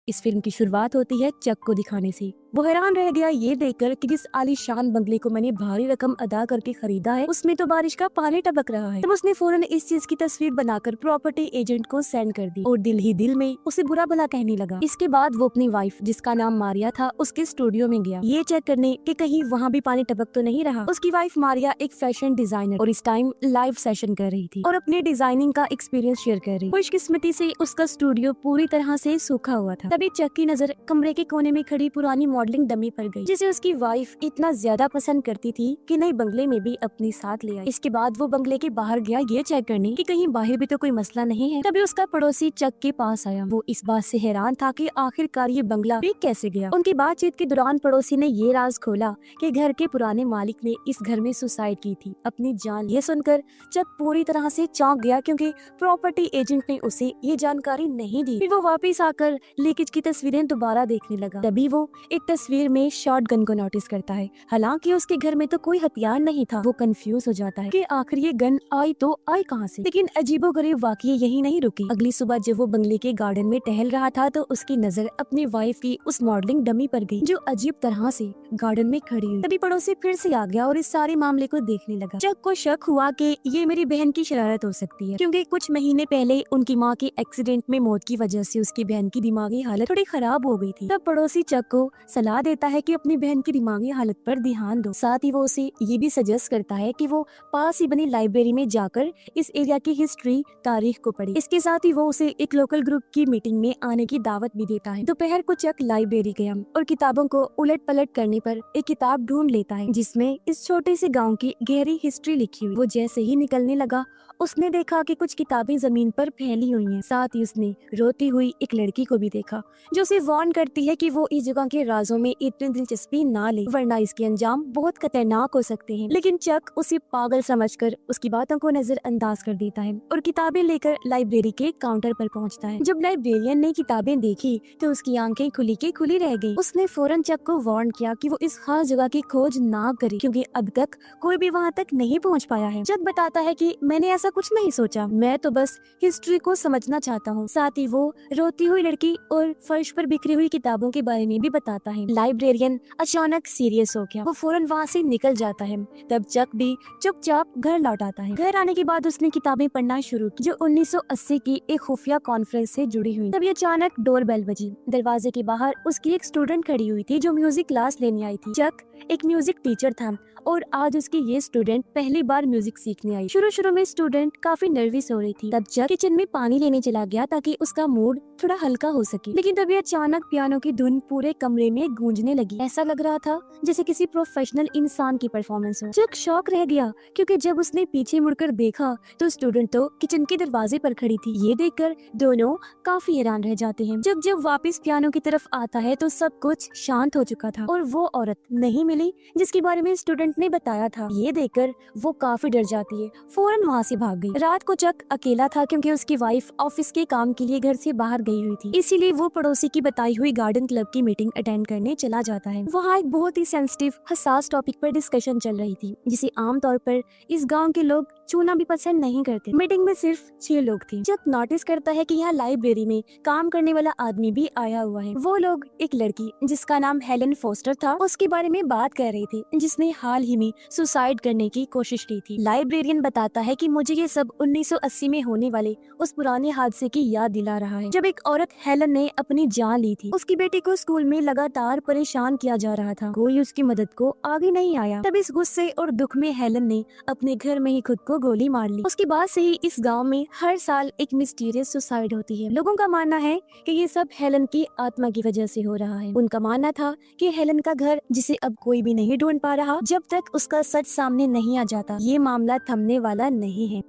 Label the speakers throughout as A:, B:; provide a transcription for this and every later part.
A: इस फिल्म की शुरुआत होती है चक को दिखाने से। वो हैरान रह गया ये देखकर कि जिस आलीशान बंगले को मैंने भारी रकम अदा करके खरीदा है उसमें तो बारिश का पानी टपक रहा है। तब उसने फौरन इस चीज की तस्वीर बनाकर प्रॉपर्टी एजेंट को सेंड कर दी और दिल ही दिल में उसे बुरा भला कहने लगा। इसके बाद वो अपनी वाइफ जिसका नाम मारिया था उसके स्टूडियो में गया ये चेक करने कि कहीं वहाँ भी पानी टपक तो नहीं रहा। उसकी वाइफ मारिया एक फैशन डिजाइनर और इस टाइम लाइव सेशन कर रही थी और अपने डिजाइनिंग का एक्सपीरियंस शेयर कर रही। खुशकिस्मती से उसका स्टूडियो पूरी तरह से सूखा हुआ था। तभी चक की नजर कमरे के कोने में खड़ी पुरानी मॉडलिंग डमी पर गई जिसे उसकी वाइफ इतना ज्यादा पसंद करती थी कि नए बंगले में भी अपने साथ ले आई। इसके बाद वो बंगले के बाहर गया ये चेक करने कि कहीं बाहर भी तो कोई मसला नहीं है। तभी उसका पड़ोसी चक के पास आया। वो इस बात से हैरान था कि आखिरकार ये बंगला बिक कैसे गया। उनकी बातचीत के दौरान पड़ोसी ने ये राज खोला कि घर के पुराने मालिक ने इस घर में सुसाइड की थी अपनी जान। ये सुनकर चक पूरी तरह से चौंक गया क्योंकि प्रॉपर्टी एजेंट ने उसे ये जानकारी नहीं दी। फिर वो वापस आकर लीकेज की तस्वीरें दोबारा देखने लगा। तभी वो एक तस्वीर में शॉटगन को नोटिस करता है। हालांकि उसके घर में तो कोई हथियार नहीं था। वो कंफ्यूज हो जाता है कि आखिर ये गन आई तो आई कहां से। लेकिन अजीबोगरीब वाकये यही नहीं रुकी। अगली सुबह जब वो बंगले के गार्डन में टहल रहा था तो उसकी नजर अपनी वाइफ की उस मॉडलिंग डमी पर गई जो अजीब तरह से गार्डन में खड़ी हुई। तभी पड़ोसी फिर से आ गया और इस सारे मामले को देखने लगा। चक को शक हुआ कि ये मेरी बहन की शरारत हो सकती है क्योंकि कुछ महीने पहले उनकी माँ की एक्सीडेंट में मौत की वजह से उसकी बहन की दिमागी हालत थोड़ी खराब हो गई थी। तब पड़ोसी चक को सलाह देता है कि अपनी बहन की दिमागी हालत पर ध्यान दो। साथ ही वो उसे ये भी सजेस्ट करता है कि वो पास ही बनी लाइब्रेरी में जाकर इस एरिया की हिस्ट्री तारीख को पढ़े। इसके साथ ही वो उसे एक लोकल ग्रुप की मीटिंग में आने की दावत भी देता है। दोपहर को चक लाइब्रेरी गया और किताबों को उलट पलट करने पर एक किताब ढूंढ लेता है जिसमें इस छोटे से गाँव की गहरी हिस्ट्री लिखी हुई। वो जैसे ही निकलने लगा उसने देखा कि कुछ किताबें जमीन पर फैली हुई हैं। साथ ही उसने रोती हुई एक लड़की को भी देखा जो उसे वार्न करती है कि वो इस जगह के राजों में इतनी दिलचस्पी ना ले वरना इसके अंजाम बहुत खतरनाक हो सकते हैं। लेकिन चक उसे पागल समझकर उसकी बातों को नजरअंदाज कर देता है और किताबें लेकर लाइब्रेरी के काउंटर पर पहुंचता है। जब लाइब्रेरियन ने किताबें देखी तो उसकी आंखें खुली की खुली रह गई। उसने फौरन चक को वार्न किया कि वो इस खास जगह की खोज ना करे क्योंकि अब तक कोई भी वहाँ तक नहीं पहुँच पाया है। चक बताता है कि मैंने ऐसा कुछ नहीं सोचा, मैं तो बस हिस्ट्री को समझना चाहता हूँ। साथ ही वो रोती हुई लड़की और फर्श पर बिखरी हुई किताबों के बारे में भी बताता है। लाइब्रेरियन अचानक सीरियस हो गया। वो फौरन वहाँ से निकल जाता है। तब चक भी चुपचाप घर लौट आता है। घर आने के बाद उसने किताबें पढ़ना शुरू की जो 1980 की एक खुफिया कॉन्फ्रेंस से जुड़ी हुई। तभी अचानक डोर बेल बजी। दरवाजे के बाहर उसकी एक स्टूडेंट खड़ी हुई थी जो म्यूजिक क्लास लेने आई थी। चक एक म्यूजिक टीचर था और आज उसकी ये स्टूडेंट पहली बार म्यूजिक सीखने आई। शुरू में स्टूडेंट काफी नर्वस हो रही थी। तब चक किचन में पानी लेने चला गया ताकि उसका मूड थोड़ा हल्का हो सके। लेकिन तभी अचानक पियानो की धुन पूरे कमरे में गूंजने लगी। ऐसा लग रहा था जैसे किसी प्रोफेशनल इंसान की परफॉर्मेंस हो। चक शॉक रह गया क्योंकि जब उसने पीछे मुड़कर देखा तो स्टूडेंट तो किचन के दरवाजे पर खड़ी थी। ये देखकर दोनों काफी हैरान रह जाते हैं। जब वापस पियानो की तरफ आता है तो सब कुछ शांत हो चुका था और वो औरत नहीं मिली जिसके बारे में स्टूडेंट ने बताया था। ये देखकर वो काफी डर जाती है, फौरन वहाँ से भाग गई। रात को चक अकेला था क्योंकि उसकी वाइफ ऑफिस के काम के लिए घर से बाहर गई हुई थी। इसीलिए वो पड़ोसी की बताई हुई गार्डन क्लब की मीटिंग अटेंड करने चला जाता है। वहाँ एक बहुत ही सेंसिटिव हसास टॉपिक पर डिस्कशन चल रही थी जिसे आमतौर पर इस गाँव के लोग छूना भी पसंद नहीं करते। मीटिंग में सिर्फ 6 लोग थे। चक नोटिस करता है कि यहाँ लाइब्रेरी में काम करने वाला आदमी भी आया हुआ है। वो लोग एक लड़की जिसका नाम हेलन फोस्टर था उसके बारे में बात कर रहे थे जिसने हाल ही में सुसाइड करने की कोशिश की थी। लाइब्रेरियन बताता है कि मुझे ये सब 1980 में होने वाले उस पुराने हादसे की याद दिला रहा है जब एक औरत हेलन ने अपनी जान ली थी। उसकी बेटी को स्कूल में लगातार परेशान किया जा रहा था, कोई उसकी मदद को आगे नहीं आया। तब इस गुस्से और दुख में हेलन ने अपने घर में ही खुद को गोली मार ली। उसके बाद से ही इस गांव में हर साल एक मिस्टीरियस सुसाइड होती है। लोगों का मानना है कि ये सब हेलन की आत्मा की वजह से हो रहा है। उनका मानना था कि हेलन का घर जिसे अब कोई भी नहीं ढूंढ पा रहा जब तक उसका सच सामने नहीं आ जाता। ये मामला थमने वाला नहीं है।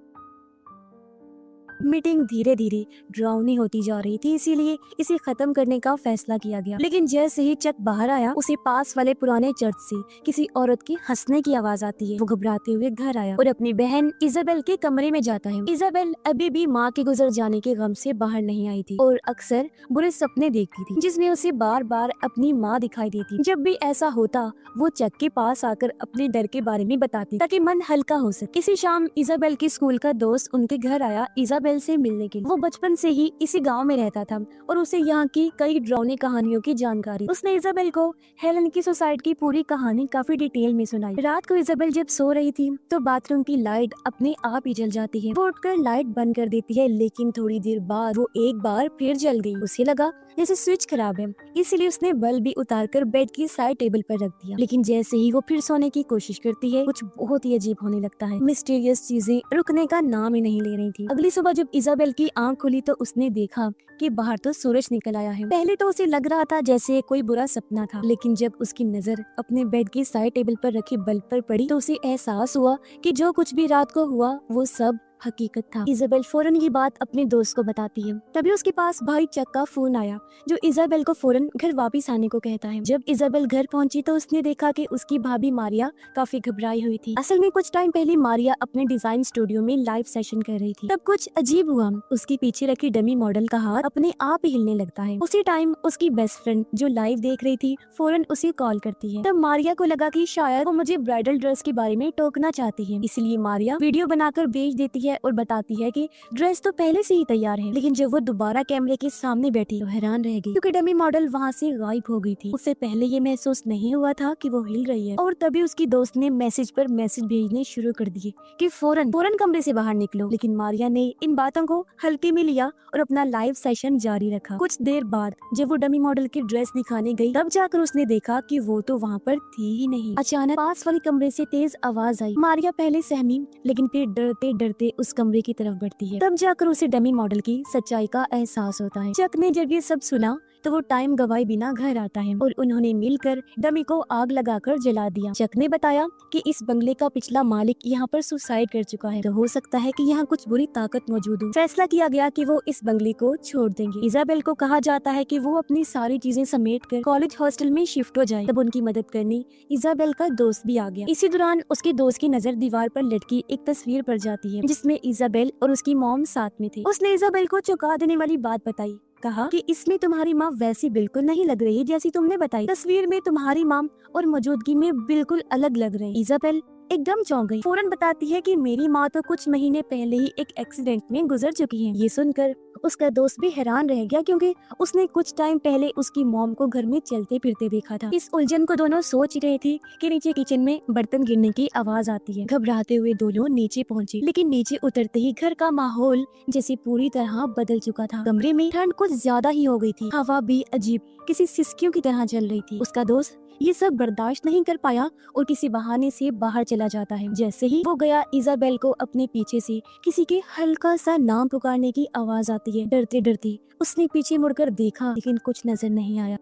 A: मीटिंग धीरे धीरे डरावनी होती जा रही थी, इसीलिए इसे खत्म करने का फैसला किया गया। लेकिन जैसे ही चक बाहर आया उसे पास वाले पुराने चर्च से किसी औरत के हंसने की आवाज आती है। वो घबराते हुए घर आया और अपनी बहन इजाबेल के कमरे में जाता है। इजाबेल अभी भी माँ के गुजर जाने के गम से बाहर नहीं आई थी और अक्सर बुरे सपने देखती थी जिसमें उसे बार बार अपनी माँ दिखाई देती। जब भी ऐसा होता वो चक के पास आकर अपने डर के बारे में बताती ताकि मन हल्का हो सके। इसी शाम इजाबेल की स्कूल का दोस्त उनके घर आया। इजाबेल इजाबेल से मिलने के लिए। वो बचपन से ही इसी गांव में रहता था और उसे यहाँ की कई डरावनी कहानियों की जानकारी। उसने इजाबेल को हेलन की सुसाइड की पूरी कहानी काफी डिटेल में सुनाई। रात को इजाबेल जब सो रही थी तो बाथरूम की लाइट अपने आप ही जल जाती है। वो उठकर लाइट बंद कर देती है, लेकिन थोड़ी देर बाद वो एक बार फिर जल गई। उसे लगा जैसे स्विच खराब है, इसीलिए उसने बल्ब भी उतारकर बेड की साइड टेबल पर रख दिया। लेकिन जैसे ही वो फिर सोने की कोशिश करती है, कुछ बहुत ही अजीब होने लगता है। मिस्टीरियस चीजें रुकने का नाम ही नहीं ले रही थी। अगली सुबह जब इजाबेल की आंख खुली तो उसने देखा कि बाहर तो सूरज निकल आया है। पहले तो उसे लग रहा था जैसे कोई बुरा सपना था, लेकिन जब उसकी नजर अपने बेड की साइड टेबल पर रखी बल्ब पर पड़ी तो उसे एहसास हुआ कि जो कुछ भी रात को हुआ वो सब हकीकत था। इजाबेल फौरन ये बात अपने दोस्त को बताती है। तभी उसके पास भाई चक का फोन आया, जो इजाबेल को फौरन घर वापस आने को कहता है। जब इजाबेल घर पहुंची तो उसने देखा कि उसकी भाभी मारिया काफी घबराई हुई थी। असल में कुछ टाइम पहले मारिया अपने डिजाइन स्टूडियो में लाइव सेशन कर रही थी। तब कुछ अजीब हुआ, उसके पीछे रखी डमी मॉडल का हाथ अपने आप ही हिलने लगता है। उसी टाइम उसकी बेस्ट फ्रेंड जो लाइव देख रही थी फौरन उसे कॉल करती है। तब मारिया को लगा कि शायद वो मुझे ब्राइडल ड्रेस के बारे में टोकना चाहती है, इसलिए मारिया वीडियो बनाकर भेज देती है और बताती है कि ड्रेस तो पहले से ही तैयार है। लेकिन जब वो दोबारा कैमरे के सामने बैठी तो हैरान रह गई, क्योंकि डमी मॉडल वहाँ से गायब हो गई थी। उससे पहले ये महसूस नहीं हुआ था कि वो हिल रही है। और तभी उसकी दोस्त ने मैसेज पर मैसेज भेजने शुरू कर दिए कि फौरन कमरे से बाहर निकलो। लेकिन मारिया ने इन बातों को हल्के में लिया और अपना लाइव सेशन जारी रखा। कुछ देर बाद जब वो डमी मॉडल की ड्रेस दिखाने गई तब जाकर उसने देखा कि वो तो वहाँ पर थी ही नहीं। अचानक पास वाले कमरे से तेज आवाज आई। मारिया पहले सहमी, लेकिन फिर डरते डरते उस कमरे की तरफ बढ़ती है। तब जाकर उसे डमी मॉडल की सच्चाई का एहसास होता है। चक ने जब ये सब सुना तो वो टाइम गवाए बिना घर आता है और उन्होंने मिलकर डमी को आग लगाकर जला दिया। चक ने बताया कि इस बंगले का पिछला मालिक यहाँ पर सुसाइड कर चुका है, तो हो सकता है कि यहाँ कुछ बुरी ताकत मौजूद हो। फैसला किया गया कि वो इस बंगले को छोड़ देंगे। इजाबेल को कहा जाता है कि वो अपनी सारी चीजें समेट कर कॉलेज हॉस्टल में शिफ्ट हो जाए। तब उनकी मदद करने इजाबेल का दोस्त भी आ गया। इसी दौरान उसके दोस्त की नजर दीवार पर लटकी एक तस्वीर पर जाती है जिसमें इजाबेल और उसकी मॉम साथ में थी। उसने इजाबेल को चौंका देने वाली बात बताई, कहा कि इसमें तुम्हारी माँ वैसी बिल्कुल नहीं लग रही जैसी तुमने बताई। तस्वीर में तुम्हारी माँ और मौजूदगी में बिल्कुल अलग लग रही। इजाबेल एकदम चौंक गई। फौरन बताती है कि मेरी माँ तो कुछ महीने पहले ही एक एक्सीडेंट में गुजर चुकी है। ये सुनकर उसका दोस्त भी हैरान रह गया, क्योंकि उसने कुछ टाइम पहले उसकी मॉम को घर में चलते फिरते देखा था। इस उलझन को दोनों सोच रहे थे कि नीचे किचन में बर्तन गिरने की आवाज आती है। घबराते हुए दोनों नीचे पहुंचे, लेकिन नीचे उतरते ही घर का माहौल जैसे पूरी तरह बदल चुका था। कमरे में ठंड कुछ ज्यादा ही हो गई थी। हवा भी अजीब किसी सिसकियों की तरह चल रही थी। उसका दोस्त ये सब बर्दाश्त नहीं कर पाया और किसी बहाने से बाहर चला जाता है। जैसे ही वो गया, इजाबेल को अपने पीछे से किसी के हल्का सा नाम पुकारने की आवाज आती है। डरते डरते उसने पीछे मुड़कर देखा, लेकिन कुछ नजर नहीं आया।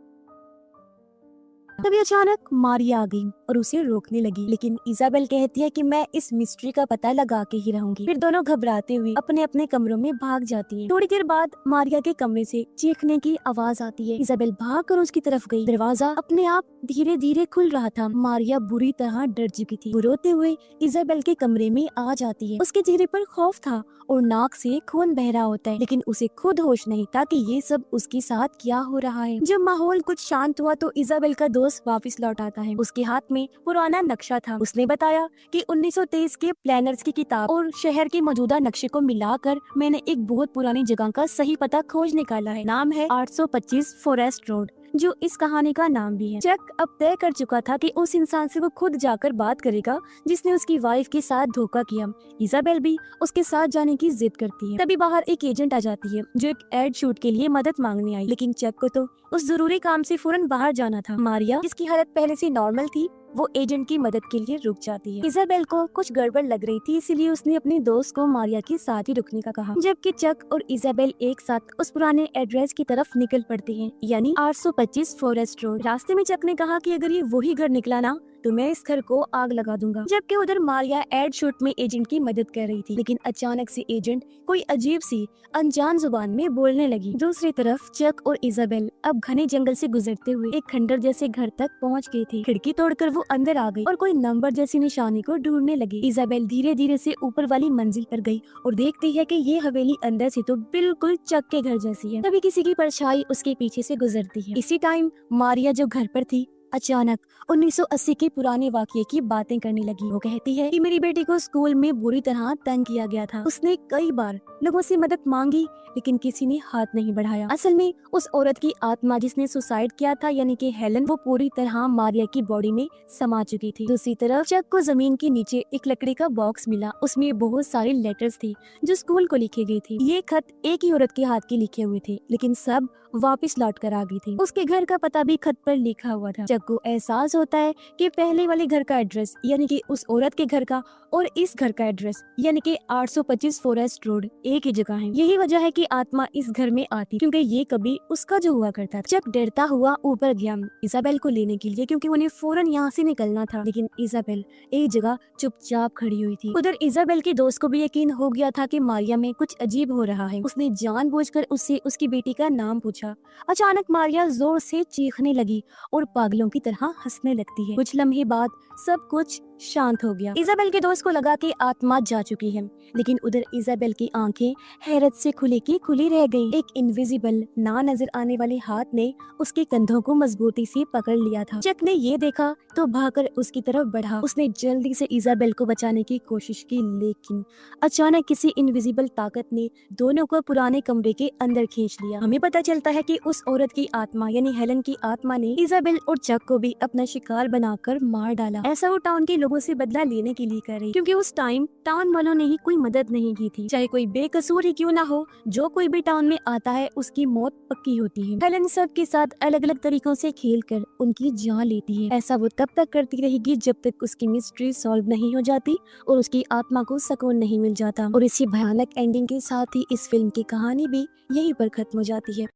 A: तभी अचानक मारिया आ गई और उसे रोकने लगी, लेकिन इजाबेल कहती है कि मैं इस मिस्ट्री का पता लगा के ही रहूंगी। फिर दोनों घबराते हुए अपने अपने कमरों में भाग जाती हैं। थोड़ी देर बाद मारिया के कमरे से चीखने की आवाज आती है। इजाबेल भागकर उसकी तरफ गई। दरवाजा अपने आप धीरे धीरे खुल रहा था। मारिया बुरी तरह डर चुकी थी। वो रोते हुए इजाबेल के कमरे में आ जाती है। उसके चेहरे पर खौफ था और नाक से खून बह रहा होता है, लेकिन उसे खुद होश नहीं था कि ये सब उसके साथ क्या हो रहा है। जब माहौल कुछ शांत हुआ तो इजाबेल का दोस्त वापस लौट आता है। उसके हाथ में पुराना नक्शा था। उसने बताया कि 1923 के प्लानर्स की किताब और शहर के मौजूदा नक्शे को मिलाकर मैंने एक बहुत पुरानी जगह का सही पता खोज निकाला है। नाम है 825 फॉरेस्ट रोड, जो इस कहानी का नाम भी है। चक अब तय कर चुका था कि उस इंसान से वो खुद जाकर बात करेगा जिसने उसकी वाइफ के साथ धोखा किया। इजाबेल भी उसके साथ जाने की जिद करती है। तभी बाहर एक एजेंट आ जाती है जो एक एड शूट के लिए मदद मांगने आई, लेकिन चक को तो उस जरूरी काम से फौरन बाहर जाना था। मारिया, जिसकी हालत पहले से नॉर्मल थी, वो एजेंट की मदद के लिए रुक जाती है। इजाबेल को कुछ गड़बड़ लग रही थी, इसीलिए उसने अपने दोस्त को मारिया के साथ ही रुकने का कहा। जबकि चक और इजाबेल एक साथ उस पुराने एड्रेस की तरफ निकल पड़ते हैं, यानी 825 फॉरेस्ट रोड। रास्ते में चक ने कहा कि अगर ये वही घर निकला ना तो मैं इस घर को आग लगा दूंगा। जबकि उधर मारिया एड शूट में एजेंट की मदद कर रही थी, लेकिन अचानक से एजेंट कोई अजीब सी अनजान जुबान में बोलने लगी। दूसरी तरफ चक और इजाबेल अब घने जंगल से गुजरते हुए एक खंडर जैसे घर तक पहुंच गए थे। खिड़की तोड़कर वो अंदर आ गई और कोई नंबर जैसी निशानी को ढूंढने लगी। इजाबेल धीरे धीरे से ऊपर वाली मंजिल पर गई और देखती है कि ये हवेली अंदर से तो बिल्कुल चक के घर जैसी है। तभी किसी की परछाई उसके पीछे से गुजरती है। इसी टाइम मारिया जो घर पर थी अचानक 1980 के पुराने वाकये की बातें करने लगी। वो कहती है कि मेरी बेटी को स्कूल में बुरी तरह तंग किया गया था। उसने कई बार लोगों से मदद मांगी लेकिन किसी ने हाथ नहीं बढ़ाया। असल में उस औरत की आत्मा जिसने सुसाइड किया था यानी कि हेलन, वो पूरी तरह मारिया की बॉडी में समा चुकी थी। दूसरी तरफ चक को जमीन के नीचे एक लकड़ी का बॉक्स मिला। उसमें बहुत सारे लेटर्स थे जो स्कूल को लिखे गए थे। ये खत एक ही औरत के हाथ के लिखे हुए थे लेकिन सब वापस लौट कर आ गई थी। उसके घर का पता भी खत पर लिखा हुआ था। चक को एहसास होता है कि पहले वाले घर का एड्रेस यानी कि उस औरत के घर का और इस घर का एड्रेस यानी कि 825 फॉरेस्ट रोड एक ही जगह है। यही वजह है कि आत्मा इस घर में आती क्योंकि ये कभी उसका जो हुआ करता था। चक डरता हुआ ऊपर गया इजाबेल को लेने के लिए क्योंकि उन्हें फौरन यहाँ से निकलना था, लेकिन इजाबेल एक जगह चुपचाप खड़ी हुई थी। उधर इजाबेल के दोस्त को भी यकीन हो गया था कि मारिया में कुछ अजीब हो रहा है। उसने जानबूझकर उससे उसकी बेटी का नाम पूछा। अचानक मारिया जोर से चीखने लगी और पागलों की तरह हंसने लगती है। कुछ लम्हे बाद सब कुछ शांत हो गया। इजाबेल के दोस्त को लगा कि आत्मा जा चुकी है, लेकिन उधर इजाबेल की आंखें हैरत से खुली की खुली रह गईं। एक इनविजिबल ना नजर आने वाले हाथ ने उसके कंधों को मजबूती से पकड़ लिया था। चक ने ये देखा तो भागकर उसकी तरफ बढ़ा। उसने जल्दी से इजाबेल को बचाने की कोशिश की, लेकिन अचानक किसी इनविजिबल ताकत ने दोनों को पुराने कमरे के अंदर खींच लिया। हमें पता चलता है कि उस औरत की आत्मा यानी हेलन की आत्मा ने इजाबेल और चक को भी अपना शिकार बनाकर मार डाला। ऐसा वो टाउन के लोगों से बदला लेने के लिए कर रही, क्योंकि उस टाइम टाउन वालों ने ही कोई मदद नहीं की थी। चाहे कोई बेकसूर ही क्यों ना हो, जो कोई भी टाउन में आता है उसकी मौत पक्की होती है। हेलन सब के साथ अलग अलग तरीकों से खेलकर उनकी जान लेती है। ऐसा वो तब तक करती रहेगी जब तक उसकी मिस्ट्री सॉल्व नहीं हो जाती और उसकी आत्मा को सुकून नहीं मिल जाता। और इसी भयानक एंडिंग के साथ ही इस फिल्म की कहानी भी यहीं पर खत्म हो जाती है।